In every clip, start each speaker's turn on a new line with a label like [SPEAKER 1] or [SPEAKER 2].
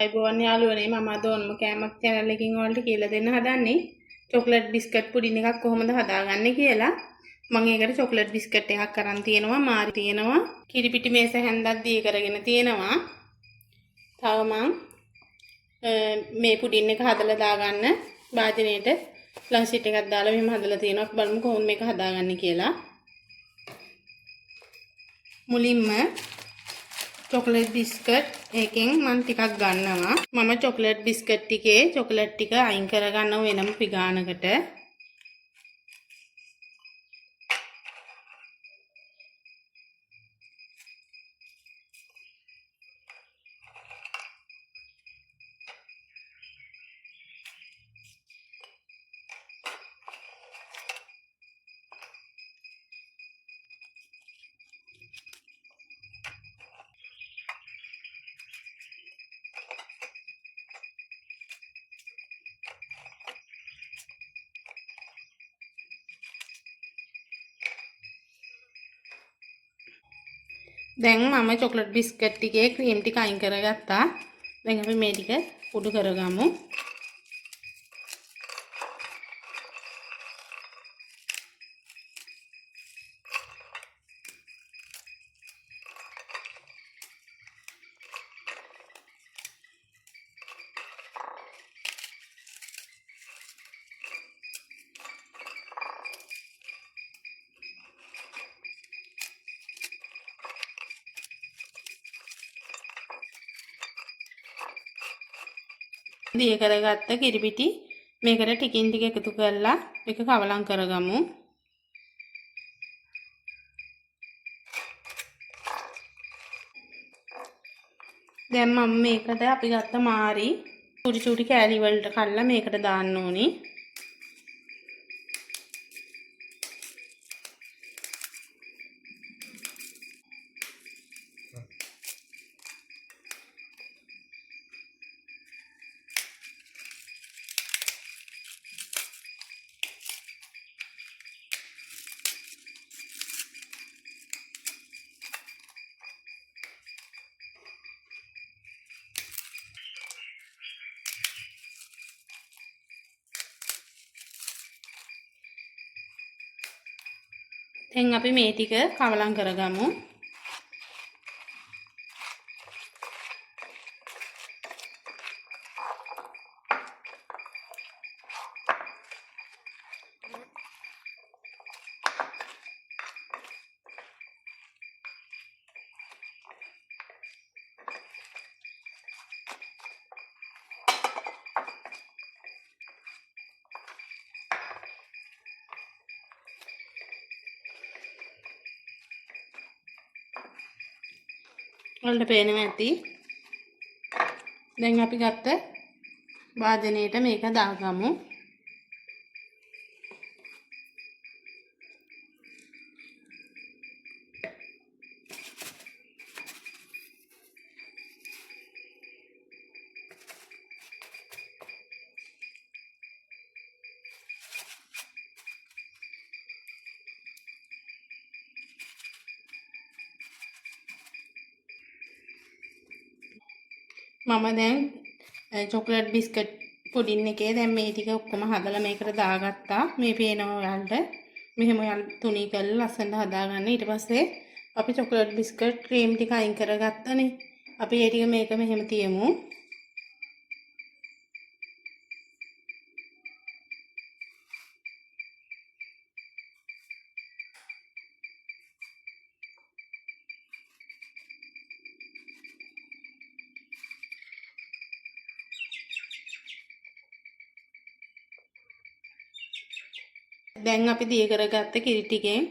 [SPEAKER 1] අයිබෝවන් යාළුවනේ මම අද ඔන්නම කෑමක් channel එකකින් ඔයාලට කියලා දෙන්න හදන්නේ චොක්ලට් බිස්කට් පුඩින් එකක් කොහොමද හදාගන්නේ කියලා. මම ඒකට චොක්ලට් බිස්කට් එකක් අරන් තියෙනවා, මාරි තියෙනවා, කිරිපිටි මේස හැන්දක් දී කරගෙන තියෙනවා. තව මම මේ පුඩින් එක හදලා දාගන්න භාජනයේට ප්ලස් ෂීට් එකක් දාලා මෙහෙම හදලා තියෙනවා. අපි බලමු කොහොමද මේක හදාගන්නේ කියලා. මුලින්ම චොක්ලට් බිස්කට් එකෙන් මම ටිකක් ගන්නවා. මම චොක්ලට් බිස්කට් ටිකේ චොක්ලට් ටික අයින් කරගන්නව වෙනම පිගානකට. දැන් මම චොක්ලට් බිස්කට් ටිකේ ක්‍රීම් ටික අයින් කරගත්තා. දැන් අපි මේ ටික කුඩු කරගමු. දිය කරගත්ත කිරිපිටි මේකට ටිකින් ටික එකතු කරලා මේක කවලම් කරගමු. දැන් මම මේකට අපි ගත්ත මාරි චූටි චූටි කෑලි වලට කල්ලා මේකට දාන්න ඕනි. දැන් අපි මේ ටික කවලම් කරගමු. වලට පේනවා ඇති. දැන් අපි ගත්ත වාදනයේට මේක දාගමු. මම දැන් චොක්ලට් බිස්කට් පුඩින් එකේ දැන් මේ ටික ඔක්කොම හදලා මේකට දාගත්තා. මේ පේනවා ඔයාලට. මෙහෙම ඔයාලා තුනී කරලා ලස්සනට හදාගන්න. ඊට පස්සේ අපි චොක්ලට් බිස්කට් ක්‍රීම් ටික අයින් කරගත්තනේ. අපි ඒ ටික මේක මෙහෙම තියමු. දැන් අපි දිය කරගත්ත කිරි ටිකෙන්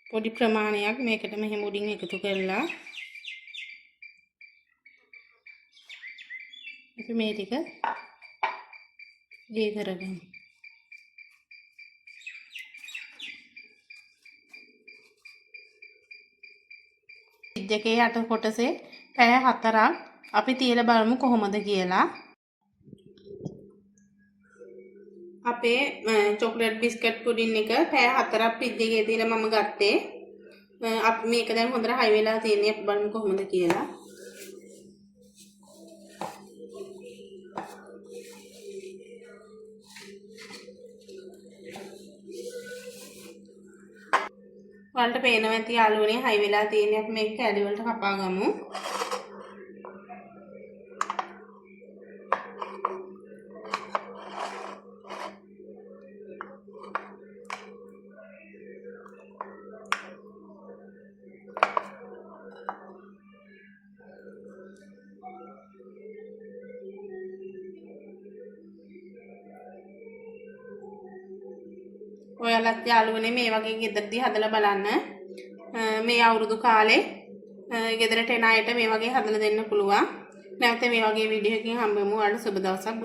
[SPEAKER 1] පොඩි ප්‍රමාණයක් මේකට මෙහෙම උඩින් එකතු කරලා අපි මේ ටික දිය කරගමු. ෆ්‍රිජ් එකේ යට කොටසේ පැය 4ක් අපි තියලා බලමු කොහොමද කියලා. අපේ චොක්ලට් බිස්කට් පුඩින් එක පැය 4ක් ෆ්‍රිජ් එකේ තියලා මම ගත්තේ. අපි මේක දැන් හොඳට හයි වෙලා තියෙන්නේ. අපි බලමු කොහොමද කියලා. ඔයාලට පේනවා ඇති යාළුවනේ හයි වෙලා තියෙන්නේ. අපි මේක කැලි වලට කපා ගමු. ඔයාලත් යාළුවනේ මේ වගේ ගෙදරදී හදලා බලන්න. මේ අවුරුදු කාලේ ගෙදරට එන අයට මේ වගේ හදලා දෙන්න පුළුවන්. නැවත මේ වගේ වීඩියෝ එකකින් හම්බෙමු. ඔයාලට සුබ දවසක්.